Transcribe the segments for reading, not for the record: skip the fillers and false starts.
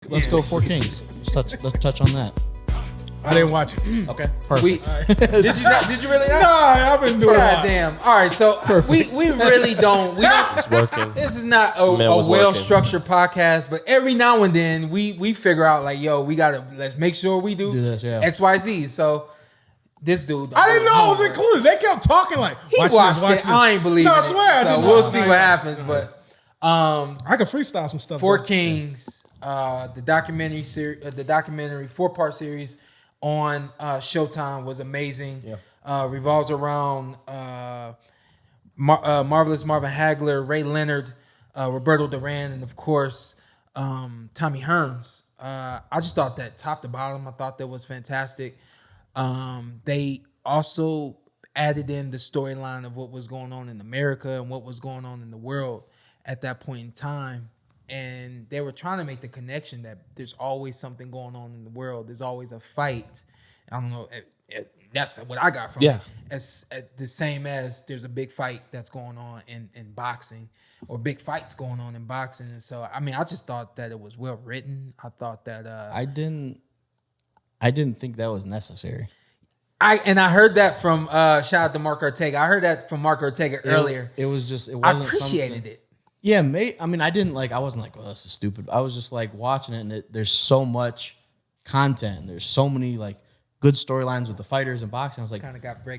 Let's go Four Kings. Let's touch on that. I didn't watch it. Okay, perfect. Did you really not? Nah, I've been doing God damn. All right, so we really don't. It's working. This is not a well-structured podcast, but every now and then we figure out like, yo, let's make sure we do this, yeah. XYZ. So this dude, I didn't know it was included. They kept talking like, watch this. I ain't believing No, I it. swear I So didn't we'll know. see what happens. But I could freestyle some stuff. Four Kings, the documentary series, the documentary 4-part series on Showtime was amazing. Yeah. Revolves around Marvelous Marvin Hagler, Ray Leonard, Roberto Duran, and of course Tommy Hearns. I just thought that top to bottom, I thought that was fantastic. They also added in the storyline of what was going on in America and what was going on in the world at that point in time. And they were trying to make the connection that there's always something going on in the world. There's always a fight. I don't know. That's what I got from it. As the same as there's a big fight that's going on in boxing, or big fights going on in boxing. And so, I mean, I just thought that it was well written. I thought that I didn't think that was necessary. I heard that from shout out to Mark Ortega. I heard that from Mark Ortega earlier. It wasn't. I appreciated it. Yeah, I mean, I wasn't like, oh, this is stupid. I was just like watching it, and there's so much content. There's so many like good storylines with the fighters and boxing. I was like,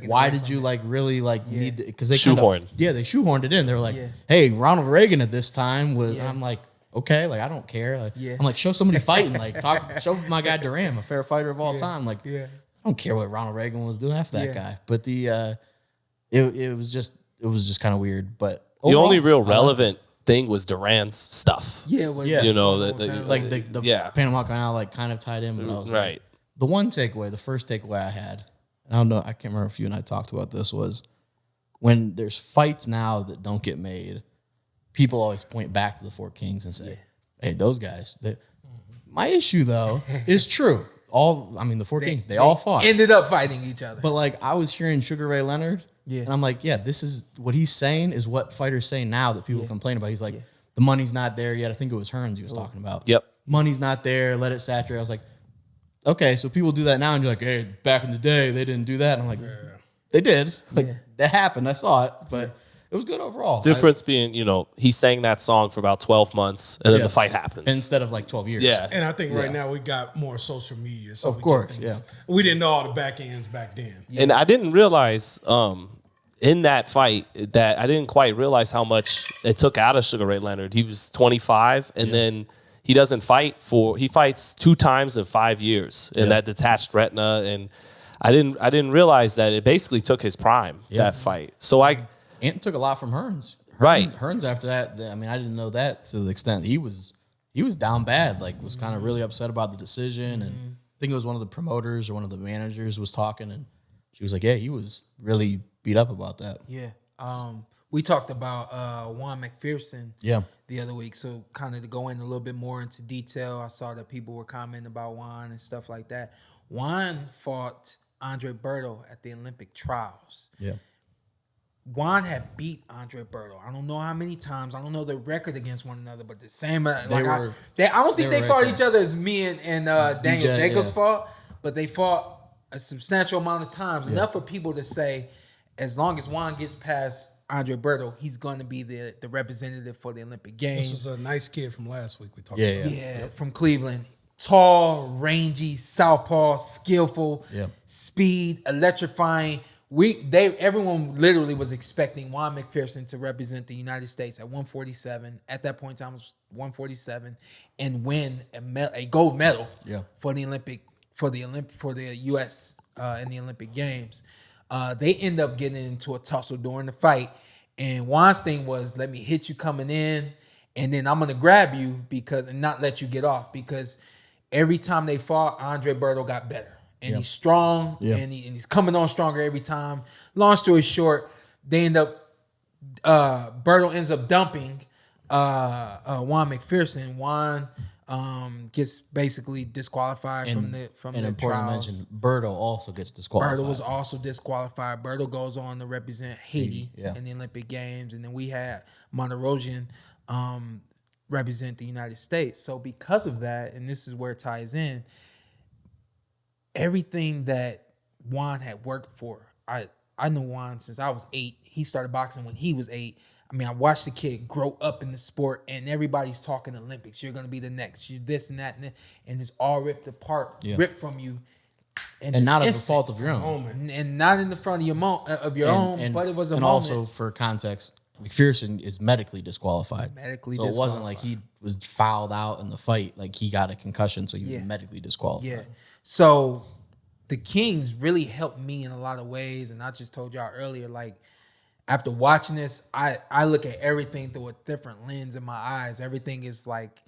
why did you like really like need to, because they shoehorned. they shoehorned it in. They were like, hey, Ronald Reagan at this time was. And I'm like, okay, like I don't care. Like, I'm like, show somebody fighting. Like show my guy Duran, a fair fighter of all time. Like, I don't care what Ronald Reagan was doing after that guy. But it was just kind of weird. But the only real relevant thing was Duran's stuff. You know, the Panama Canal like kind of tied in. But I was right. The first takeaway I had, and I don't know, I can't remember if you and I talked about this, was when there's fights now that don't get made, people always point back to the Four Kings and say, hey, those guys. My issue though is true. The Four Kings, they all fought. Ended up fighting each other. But like I was hearing Sugar Ray Leonard, and I'm like, this is what he's saying is what fighters say now that people complain about. He's like, the money's not there yet. I think it was Hearns he was talking about. Yep. Money's not there. Let it saturate. I was like, okay, so people do that now, and you're like, hey, back in the day, they didn't do that. And I'm like, they did. Like that happened. I saw it, but it was good overall. Difference being, he sang that song for about 12 months, and then the fight happens. Instead of like 12 years. Yeah. And I think right now we got more social media. So of course, we didn't know all the back ends back then. And I didn't realize in that fight that I didn't quite realize how much it took out of Sugar Ray Leonard. He was 25, and then he doesn't fight he fights 2 times in 5 years in that detached retina, and I didn't realize that it basically took his prime that fight. So and it took a lot from Hearns. Right. Hearns after that, I mean, I didn't know that to the extent he was down bad, like was kind of really upset about the decision, and I think it was one of the promoters or one of the managers was talking, and she was like, yeah, he was really beat up about that. Yeah. We talked about Juan McPherson the other week, so kind of to go in a little bit more into detail, I saw that people were commenting about Juan and stuff like that. Juan fought Andre Berto at the Olympic trials. Yeah. Juan had beat Andre Berto. I don't know how many times. I don't know the record against one another, but the same. I don't think they fought each other as me and Daniel Jacobs fought, but they fought a substantial amount of times, enough for people to say, as long as Juan gets past Andre Berto, he's going to be the representative for the Olympic Games. This was a nice kid from last week we talked about. Yeah, from Cleveland. Tall, rangy, southpaw, skillful, speed, electrifying. Everyone literally was expecting Juan McPherson to represent the United States at 147. At that point in time, it was 147, and win a gold medal for the U.S. In the Olympic Games. They end up getting into a tussle during the fight, and Juan's thing was, let me hit you coming in, and then I'm gonna grab you and not let you get off, because every time they fought, Andre Berto got better. And he's strong, and he's coming on stronger every time. Long story short, they end up Berto ends up dumping Juan McPherson. Juan gets basically disqualified from the important trials. to mention, Berto also gets disqualified. Berto was also disqualified. Berto goes on to represent Haiti in the Olympic Games, and then we had Monterosian represent the United States. So because of that, and this is where it ties in, everything that Juan had worked for, I knew Juan since I was 8. He started boxing when he was 8. I mean, I watched the kid grow up in the sport, and everybody's talking Olympics. You're going to be the next. You're this and that, and it's all ripped apart, ripped from you. And not as a fault of your own. And not in the front of your own, but it was a and moment. And also, for context, McPherson is medically disqualified. So disqualified. It wasn't like he was fouled out in the fight. Like, he got a concussion, so he was medically disqualified. Yeah. So the Kings really helped me in a lot of ways. And I just told y'all earlier, like, after watching this, I look at everything through a different lens in my eyes. Everything is like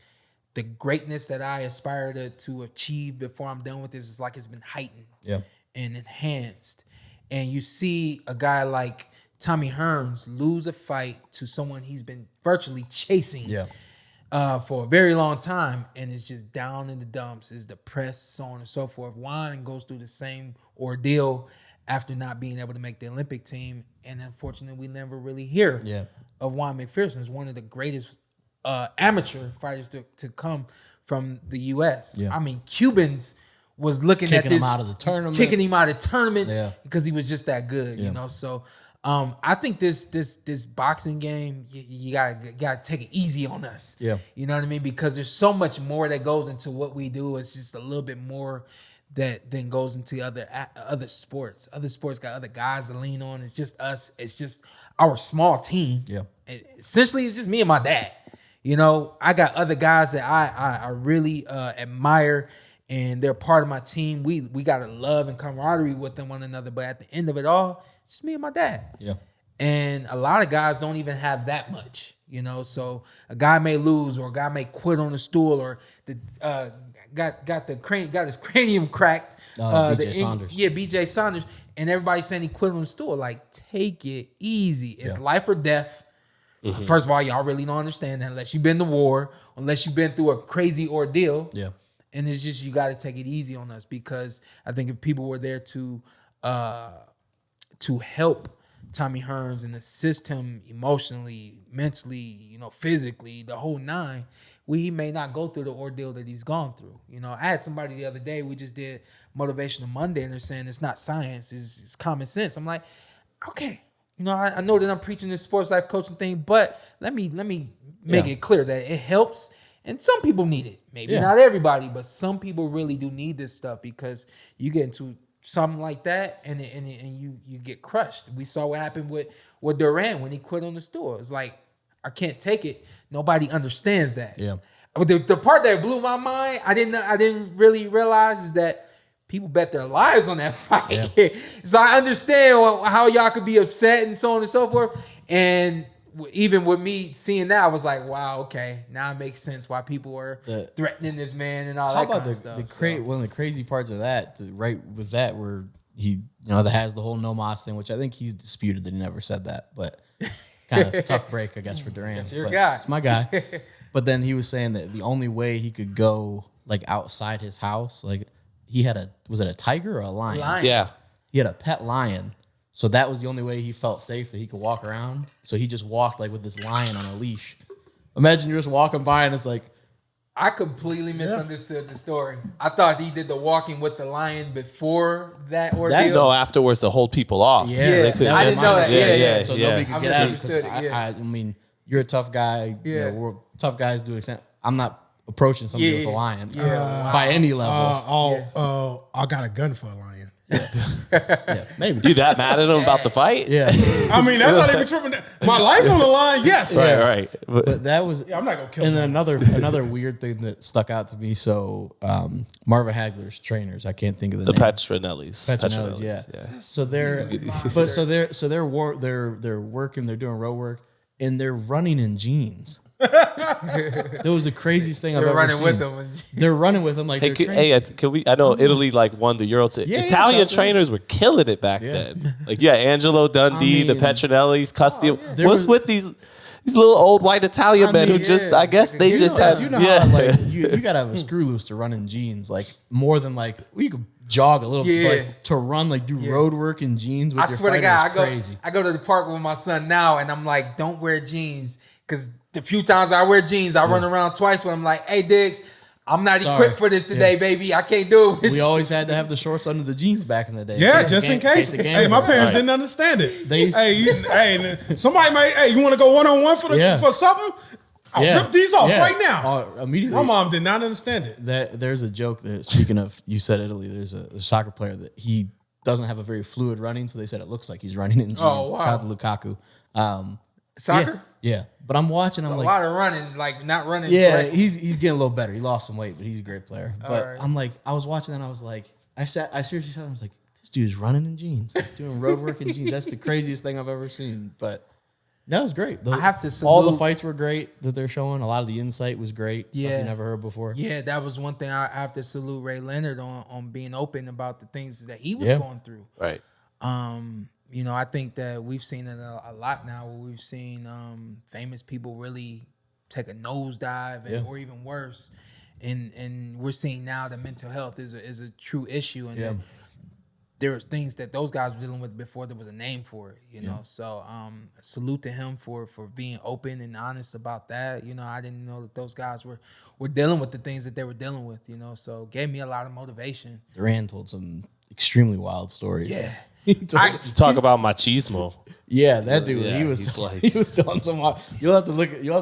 the greatness that I aspire to achieve before I'm done with this is like it's been heightened and enhanced. And you see a guy like Tommy Hearns lose a fight to someone he's been virtually chasing for a very long time, and is just down in the dumps, is depressed, so on and so forth. Juan goes through the same ordeal after not being able to make the Olympic team, and unfortunately, we never really hear of Juan McPherson. He's one of the greatest amateur fighters to come from the U.S. Yeah. I mean, Cubans was looking Kicking at this, him out of the tournament. kicking him out of tournaments because he was just that good, you know. So I think this boxing game, you gotta take it easy on us. Yeah. You know what I mean? Because there's so much more that goes into what we do. It's just a little bit more that then goes into other sports. Other sports got other guys to lean on. It's just us. It's just our small team. Yeah. Essentially, it's just me and my dad. You know, I got other guys that I really admire, and they're part of my team. We got a love and camaraderie with one another. But at the end of it all, it's just me and my dad. Yeah. And a lot of guys don't even have that much, you know. So a guy may lose, or a guy may quit on the stool, or got his cranium cracked. BJ Saunders. Yeah, BJ Saunders. And everybody's saying he quit on the stool. Like, take it easy. It's life or death. Mm-hmm. First of all, y'all really don't understand that unless you've been to war, unless you've been through a crazy ordeal. Yeah. And it's just, you got to take it easy on us, because I think if people were there to help Tommy Hearns and assist him emotionally, mentally, you know, physically, the whole nine, he may not go through the ordeal that he's gone through. You know, I had somebody the other day, we just did Motivational Monday, and they're saying it's not science, it's common sense. I'm like, okay. You know, I know that I'm preaching this sports life coaching thing, but let me make it clear that it helps, and some people need it. Maybe not everybody, but some people really do need this stuff, because you get into something like that and you get crushed. We saw what happened with Duran when he quit on the stool. It's like, I can't take it. Nobody understands that. Yeah. The part that blew my mind, I didn't really realize, is that people bet their lives on that fight. Yeah. So I understand how y'all could be upset and so on and so forth. And even with me seeing that, I was like, wow, okay, now it makes sense why people were threatening this man and all that kind of stuff. One of the crazy parts of that, right with that, where he, that has the whole no mas thing, which I think he's disputed that he never said that, but kind of tough break, I guess, for Duran. That's your guy. It's my guy. But then he was saying that the only way he could go like outside his house, like, he had was it a tiger or a lion? Yeah. He had a pet lion. So that was the only way he felt safe that he could walk around. So he just walked like with this lion on a leash. Imagine you're just walking by and it's like. I completely misunderstood the story. I thought he did the walking with the lion before that ordeal. No, afterwards to hold people off. Yeah. I didn't know that. Yeah. So nobody could get out. Because I mean, you're a tough guy. Yeah. We're tough guys to an extent. I'm not approaching somebody with a lion by any level. I got a gun for a lion. Maybe. You that mad at him about the fight? Yeah. I mean, that's how they be tripping. My life on the line, yes. Right. But that was. I'm not gonna kill. And another weird thing that stuck out to me. So Marvin Hagler's trainers, I can't think of the name. Petronellis. Yeah. So they're working. They're doing road work, and they're running in jeans. That was the craziest thing I've ever seen. They're running with them like can we? I know Italy won the Euro. Italian trainers were killing it back then. Like Angelo Dundee, the Petronellis, Custio. What's with these little old white Italian men who just? I guess they just had. You know how like you gotta have a screw loose to run in jeans, like more than like you could jog a little bit, but to run like do road work in jeans. With I swear to God, I go to the park with my son now, and I'm like, don't wear jeans, because the few times I wear jeans, I run around twice when I'm like, hey, Diggs, I'm not equipped for this today, baby. I can't do it. We always had to have the shorts under the jeans back in the day. Yeah, just in case. Hey, my parents didn't understand it. Somebody might, you want to go one-on-one for something? I'll rip these off right now. Immediately. My mom did not understand it. There's a joke that, speaking of, you said Italy, there's a soccer player that he doesn't have a very fluid running, so they said it looks like he's running in jeans. Oh, wow. Shout out to Lukaku. Soccer? Yeah. But I'm watching, I'm a like... a lot of running, like not running. Yeah, correct. he's getting a little better. He lost some weight, but he's a great player. But right. I'm like, I was watching and I was like, I seriously said, I was like, this dude's running in jeans, doing road work in jeans. That's the craziest thing I've ever seen. But that was great. I have to salute. All the fights were great that they're showing. A lot of the insight was great. Stuff Yeah. you never heard before. Yeah, that was one thing I have to salute Ray Leonard on being open about the things that he was going through. Right. I think that we've seen it a lot now where we've seen famous people really take a nosedive or even worse. And we're seeing now that mental health is a true issue. And that there's things that those guys were dealing with before there was a name for it, you know. So salute to him for being open and honest about that. I didn't know that those guys were dealing with the things that they were dealing with, so gave me a lot of motivation. Duran told some extremely wild stories. Yeah. You talk about machismo. Yeah, that dude. Yeah, he was telling some. You'll have to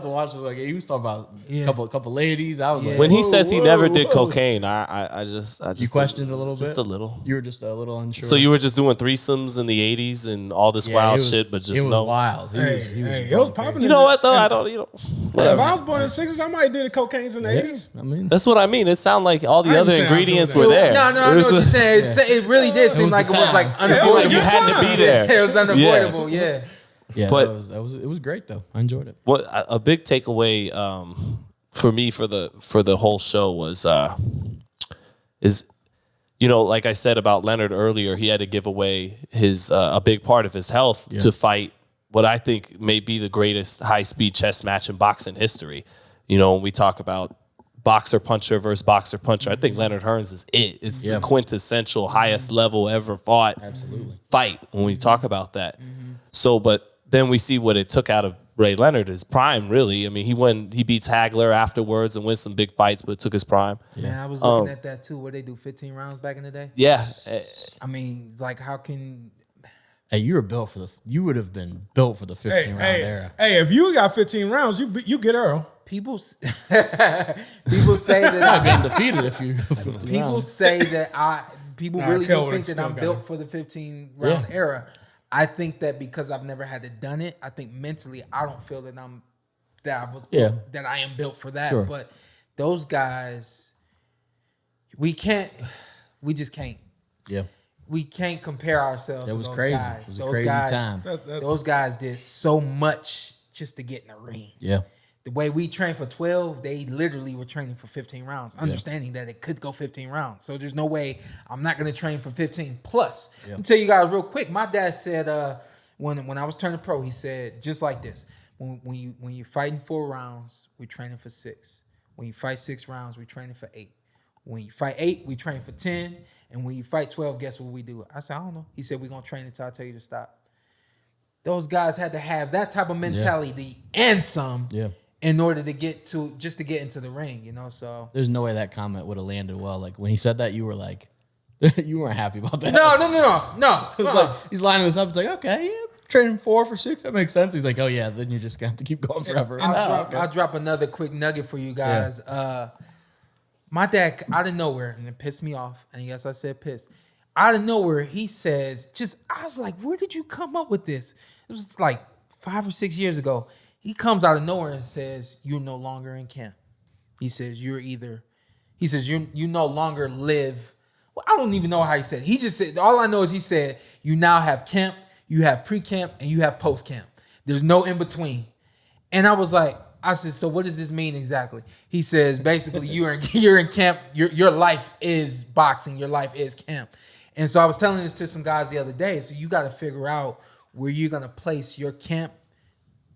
watch it. Like he was talking about a couple ladies. I was like, when he says he never did cocaine, I just you questioned a little bit. Just a little. You were just a little unsure. So you were just doing threesomes in the '80s and all this wild shit, but just it was wild. It was popping. You know what though? I don't. If I was born in the 60s, I might have did the cocaine in the 80s. I mean, that's what I mean. It sounded like all the other ingredients were that. there. No, I know what you're saying. It really did seem like it was like unavoidable. You had to be there. It was unavoidable. Yeah. Yeah, but it was great though. I enjoyed it. What a big takeaway for me for the whole show was like I said about Leonard earlier, he had to give away his a big part of his health to fight what I think may be the greatest high speed chess match in boxing history. When we talk about boxer puncher versus boxer puncher, I think Leonard Hearns is it. It's the quintessential highest level ever fought fight when we talk about that. So, but then we see what it took out of Ray Leonard, his prime, really. I mean, he beats Hagler afterwards and wins some big fights, but it took his prime. Man, I was looking at that too. Where they do 15 rounds back in the day. Yeah. I mean, like, how can... Hey, you would have been built for the 15 round era. Hey, if you got 15 rounds, you get Earl. People say that I've been defeated if you. People say that people really do think that I'm built for the 15 round era. I think that because I've never had to done it, I think mentally I don't feel that that I am built for that. Sure. But those guys, we just can't. Yeah. We can't compare ourselves to those crazy. guys. It was a crazy time. Those guys did so much just to get in the ring. Yeah. The way we trained for 12, they literally were training for 15 rounds, understanding that it could go 15 rounds. So there's no way I'm not going to train for 15 plus. Yeah. I'll tell you guys real quick. My dad said when I was turning pro, he said just like this: when you're fighting 4 rounds, we're training for 6. When you fight 6 rounds, we're training for 8. When you fight 8, we train for 10. And when you fight 12, guess what we do? I said, I don't know. He said, we're going to train until I tell you to stop. Those guys had to have that type of mentality and some. Yeah. In order to get into the ring, so there's no way that comment would have landed well. Like when he said that, you were like, you weren't happy about that. No. It was like he's lining this up. It's like, okay, yeah, training 4 for 6, that makes sense. He's like, oh yeah, then you're just gonna have to keep going forever. I'll drop another quick nugget for you guys. Yeah. My dad, out of nowhere, and it pissed me off. And yes, I said pissed. Out of nowhere, he says, I was like, where did you come up with this? It was like 5 or 6 years ago. He comes out of nowhere and says, you're no longer in camp. He says, you no longer live. Well, I don't even know how he said it. He just said, all I know is he said, you now have camp, you have pre-camp, and you have post-camp. There's no in between. And I said, so what does this mean exactly? He says, basically, you're in camp. Your life is boxing. Your life is camp. And so I was telling this to some guys the other day. So you got to figure out where you're going to place your camp.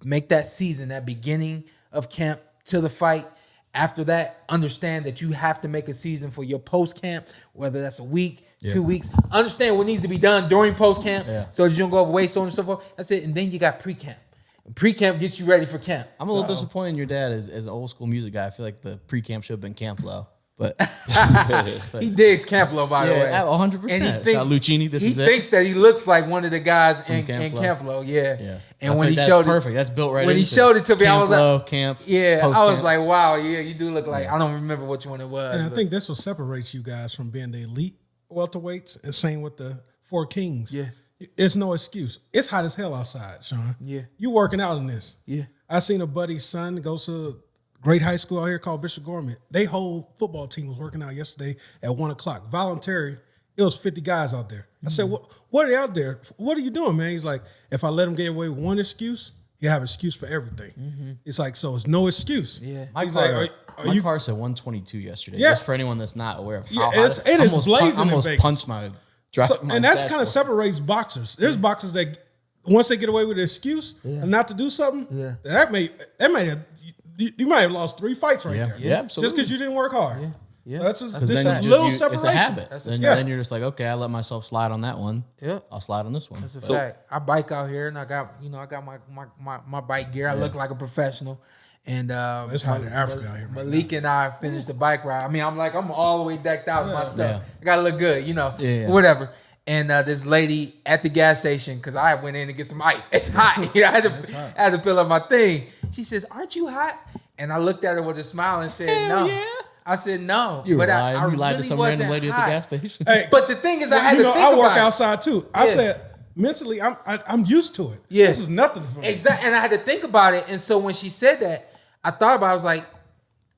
Make that season, that beginning of camp to the fight. After that, understand that you have to make a season for your post-camp, whether that's a week, 2 weeks. Understand what needs to be done during post-camp so that you don't go overweight, so on and so forth. That's it. And then you got pre-camp. Pre-camp gets you ready for camp. I'm a little disappointed in your dad as an old school music guy. I feel like the pre-camp should have been Camp Low. But he digs Camp Low, by the way. 100%. And Lucchini, he thinks that he looks like one of the guys in Camp Low. Yeah. And when he showed it, perfect. That's built right. When he showed it to me, I was like, Camp. Yeah, I was like, wow, yeah, you do look like. I don't remember which one it was. And I think this what separates you guys from being the elite welterweights, and same with the Four Kings. Yeah. It's no excuse. It's hot as hell outside, Shawn. Yeah. You working out in this. Yeah. I seen a buddy's son goes to a great high school out here called Bishop Gorman. They whole football team was working out yesterday at 1:00. Voluntary. It was 50 guys out there. I said, what are they out there? What are you doing, man? He's like, if I let them get away with one excuse, you have an excuse for everything. It's like, so it's no excuse. Yeah. My car said 122 yesterday. Yeah. Just for anyone that's not aware of how hot it is blazing in almost Vegas. punched my and that's kind of separates boxers. There's boxers that once they get away with an excuse and not to do something, that may have you might have lost 3 fights right there. Yeah, absolutely. Just because you didn't work hard. Yeah. This is a little separation. It's a habit. Then you're just like, okay, I let myself slide on that one. Yeah. I'll slide on this one. That's a fact. I bike out here and I got my bike gear. I look like a professional. And it's hot in Africa out here. Malik and I finished the bike ride. I mean, I'm all the way decked out with my stuff. I gotta look good, whatever. And this lady at the gas station, because I went in to get some ice. It's hot. I had to fill up my thing. She says, "Aren't you hot?" And I looked at her with a smile and said, "No." Yeah. I said no. You but lied. I You lied really to some random lady hot. at the gas station. Hey, but the thing is, I had to think I work about outside too. I said mentally, I'm used to it. Yeah. This is nothing for me. Exactly. And I had to think about it. And so when she said that, I thought about it. I was like,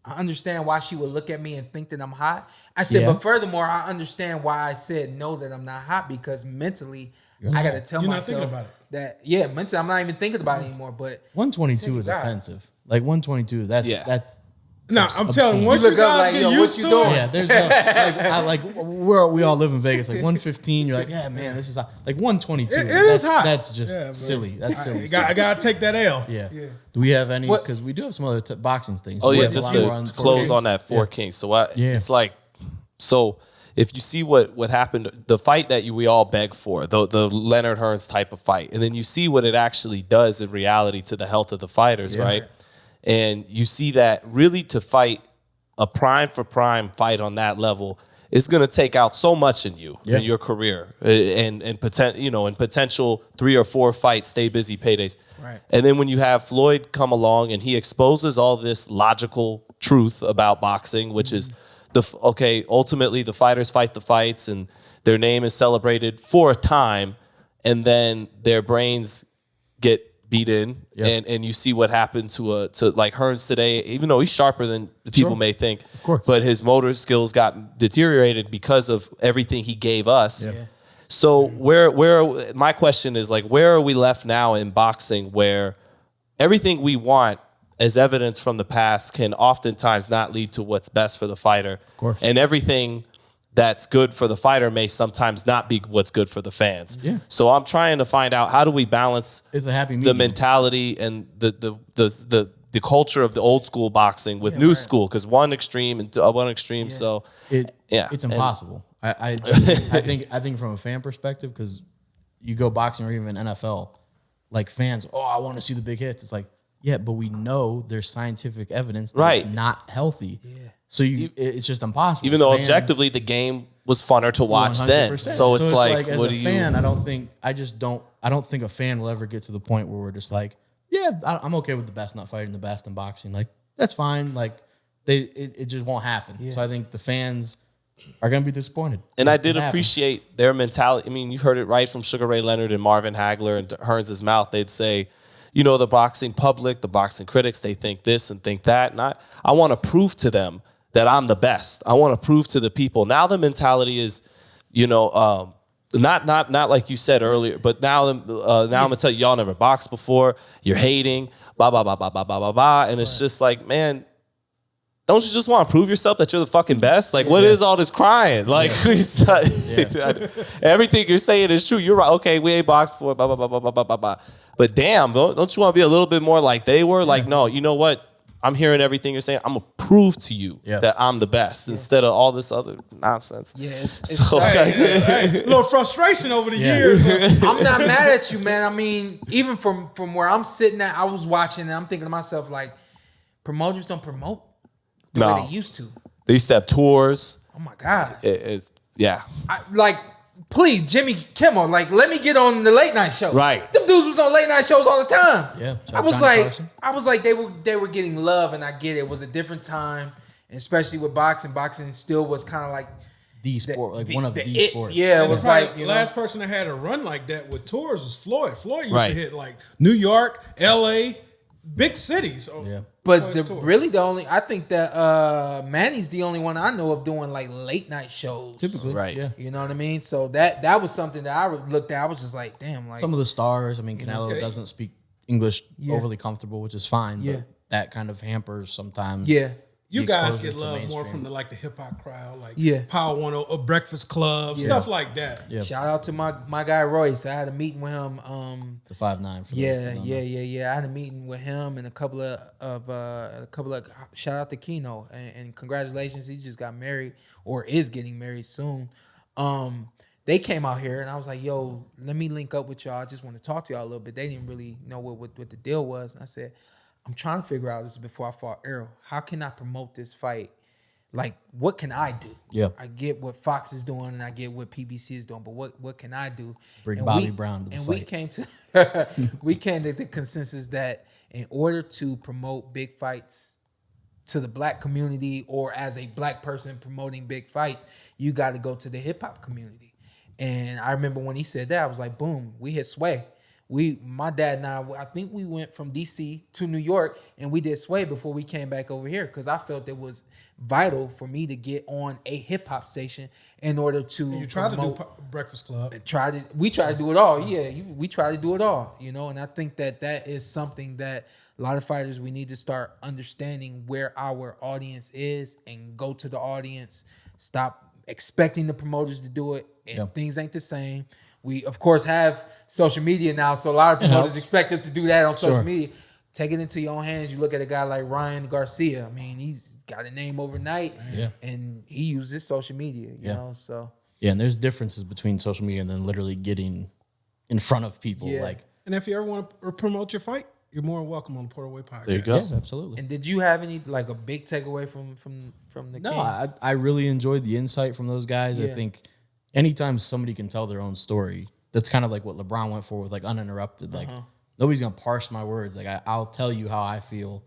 I understand why she would look at me and think that I'm hot. I said, but furthermore, I understand why I said no, that I'm not hot, because mentally, I got to tell myself not about that, mentally, I'm not even thinking about it anymore. But 122 is offensive. Like 122, that's. No, I'm telling you, once you guys get used to it. There's no we all live in Vegas. Like 115, you're like, yeah, man, this is hot. Like 122. It is hot. That's just silly. That's silly. I gotta take that L. Yeah. Do we have any? Because we do have some other boxing things. Oh yeah, just to close on that Four Kings. So it's like, so if you see what happened, the fight that we all beg for, the Leonard Hearns type of fight, and then you see what it actually does in reality to the health of the fighters, right? And you see that really to fight a prime for prime fight on that level is going to take out so much in you in your career and potential 3 or 4 fights, stay busy paydays. Right. And then when you have Floyd come along and he exposes all this logical truth about boxing, which is ultimately the fighters fight the fights and their name is celebrated for a time, and then their brains get beat in, and you see what happened to like Hearns today. Even though he's sharper than people may think, of course, but his motor skills got deteriorated because of everything he gave us. Yeah. So where my question is, like, where are we left now in boxing, where everything we want as evidence from the past can oftentimes not lead to what's best for the fighter, of course, and everything that's good for the fighter may sometimes not be what's good for the fans. Yeah. So I'm trying to find out, how do we balance the mentality and the culture of the old school boxing with new school? Because one extreme. So it's impossible. I think from a fan perspective, because you go boxing or even NFL, like fans, I want to see the big hits. It's like, yeah, but we know there's scientific evidence that it's not healthy. Yeah. So it's just impossible. Even though objectively the game was funner to watch 100%. Then. So it's like as a fan, I don't think a fan will ever get to the point where we're just like, yeah, I'm okay with the best not fighting the best in boxing. Like, that's fine. Like, it just won't happen. Yeah. So I think the fans are going to be disappointed. And I did appreciate their mentality. I mean, you heard it right from Sugar Ray Leonard and Marvin Hagler and Hearns' mouth. They'd say, the boxing public, the boxing critics, they think this and think that. And I want to prove to them that I'm the best. I want to prove to the people. Now the mentality is, not like you said earlier, but now I'm gonna tell you, y'all never boxed before. You're hating, blah blah blah blah blah blah blah blah, and it's just like, man, don't you just want to prove yourself that you're the fucking best? Like, what is all this crying? Like, everything you're saying is true. You're right. Okay, we ain't boxed before, blah blah blah blah blah blah blah. But damn, don't you want to be a little bit more like they were? Like, no, you know what? I'm hearing everything you're saying. I'm gonna prove to you Yeah. that I'm the best instead of all this other nonsense. Yeah, it's So, Hey, a little frustration over the years. I'm not mad at you, man. I mean, even from where I'm sitting at, I was watching and I'm thinking to myself, like, promoters don't promote the way they used to. They used to have tours. Oh my God. It's Please, Jimmy Kimmel, like, let me get on the late night show. Right. Them dudes was on late night shows all the time. Yeah. I was Johnny like, Carson. they were getting love, and I get it. It was a different time, and especially with boxing. Boxing still was kind of like The sport, like one of the it, sports. Yeah, it And was probably like the last person that had a run like that with tours was Floyd. Floyd used Right. to hit like New York, L.A., big cities. Yeah. But on his tour. I think that Manny's the only one I know of doing like late night shows. Typically, Right. Yeah. You know what I mean? So that was something that I looked at. I was just like, damn, like Some of the stars. I mean, Canelo doesn't speak English overly comfortable, which is fine. Yeah. But that kind of hampers sometimes. yeah. You the guys exposure get to love more mainstream. from the hip hop crowd, like Yeah. Power 100, Breakfast Club, stuff like that. Yeah. Shout out to my guy Royce. I had a meeting with him. The 5'9". For those Yeah, that don't know. yeah. I had a meeting with him and a couple of shout out to Keno and congratulations. He just got married or is getting married soon. They came out here and I was like, yo, let me link up with y'all. I just want to talk to y'all a little bit. They didn't really know what the deal was. And I said, I'm trying to figure out this before I fought Errol. How can I promote this fight? Like, what can I do? Yeah. I get what Fox is doing and I get what PBC is doing, but what can I do? Bring And Bobby Brown to the and fight. we came to the consensus that in order to promote big fights to the black community or as a black person promoting big fights, you got to go to the hip hop community. And I remember when he said that, I was like, boom, we hit Sway. My dad and I think we went from DC to New York and we did Sway before we came back over here because I felt it was vital for me to get on a hip hop station in order to You tried to do promote- Breakfast Club. we try to do it all. Yeah, we try to do it all, and I think that is something that a lot of fighters, we need to start understanding where our audience is and go to the audience. Stop expecting the promoters to do it and things ain't the same. We, of course, have social media now, so a lot of promoters expect us to do that on social media. Take it into your own hands. You look at a guy like Ryan Garcia. I mean, he's got a name overnight, and he uses social media, you know, so. Yeah, and there's differences between social media and then literally getting in front of people. Yeah. Like, And if you ever want to promote your fight, you're more than welcome on the Porterweight Podcast. There you go. yeah, absolutely. And did you have any, like, a big takeaway from the No, Kings? I really enjoyed the insight from those guys. I Yeah. think anytime somebody can tell their own story, that's kind of like what LeBron went for with like uninterrupted. Like nobody's gonna parse my words. Like I'll tell you how I feel.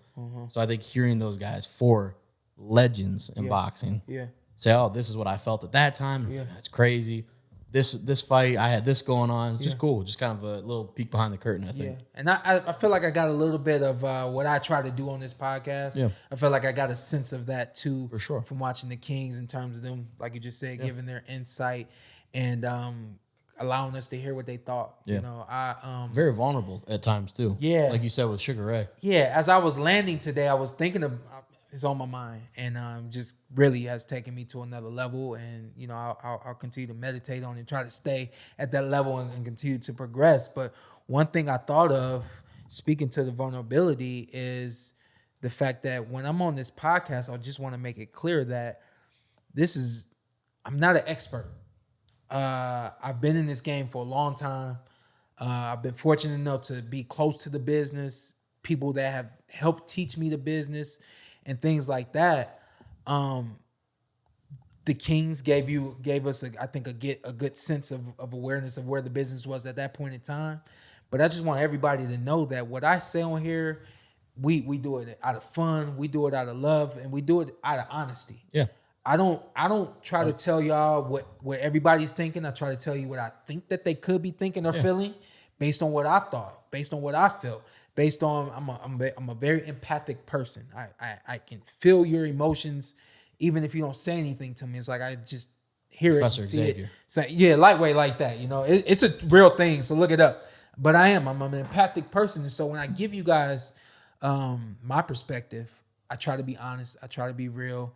So I think hearing those guys, four legends in boxing, Yeah. say, "Oh, this is what I felt at that time." It's like, that's crazy. This fight, I had this going on. It's just cool. Just kind of a little peek behind the curtain, I think. Yeah, and I feel like I got a little bit of what I try to do on this podcast. Yeah. I feel like I got a sense of that too, For sure. from watching the Kings in terms of them, like you just said, giving their insight and allowing us to hear what they thought. Yeah. You know, Very vulnerable at times too. Yeah. Like you said with Sugar Ray. yeah. As I was landing today, I was thinking of it's on my mind, and just really has taken me to another level. And you know, I'll continue to meditate on it and try to stay at that level and continue to progress. But one thing I thought of, speaking to the vulnerability, is the fact that when I'm on this podcast, I just want to make it clear that I'm not an expert. I've been in this game for a long time. I've been fortunate enough to be close to the business, people that have helped teach me the business and things like that. The Kings gave us I think a good sense of awareness of where the business was at that point in time. But I just want everybody to know that what I say on here, we do it out of fun, we do it out of love, and we do it out of honesty. Yeah. I don't try to tell y'all what everybody's thinking. I try to tell you what I think that they could be thinking or feeling based on what I thought, based on what I felt, based on I'm a very empathic person. I can feel your emotions even if you don't say anything to me. It's like I just hear Professor it and see Xavier. it. So yeah, lightweight like that. You know, it's a real thing. So look it up. But I'm an empathic person, and so when I give you guys my perspective, I try to be honest. I try to be real.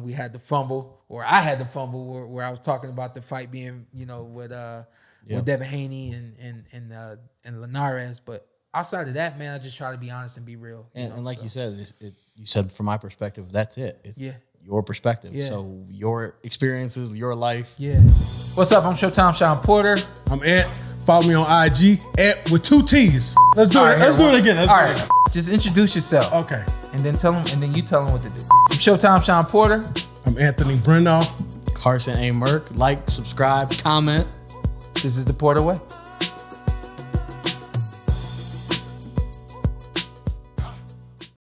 We had the fumble, or I had the fumble, where I was talking about the fight being, you know, with Devin Haney and Linares. But outside of that, man, I just try to be honest and be real. And like you said, you said from my perspective, that's it. It's your perspective. Yeah. So your experiences, your life. Yeah. What's up? I'm Showtime Shawn Porter. I'm Ant. Follow me on IG with 2 T's. Let's do it. Let's do it again. Let's do it again. Just introduce yourself. Okay. And then you tell them what to do. I'm Showtime Shawn Porter. I'm Anthony Brenagh. Carson A. Merk. Like, subscribe, comment. This is the Porter Way.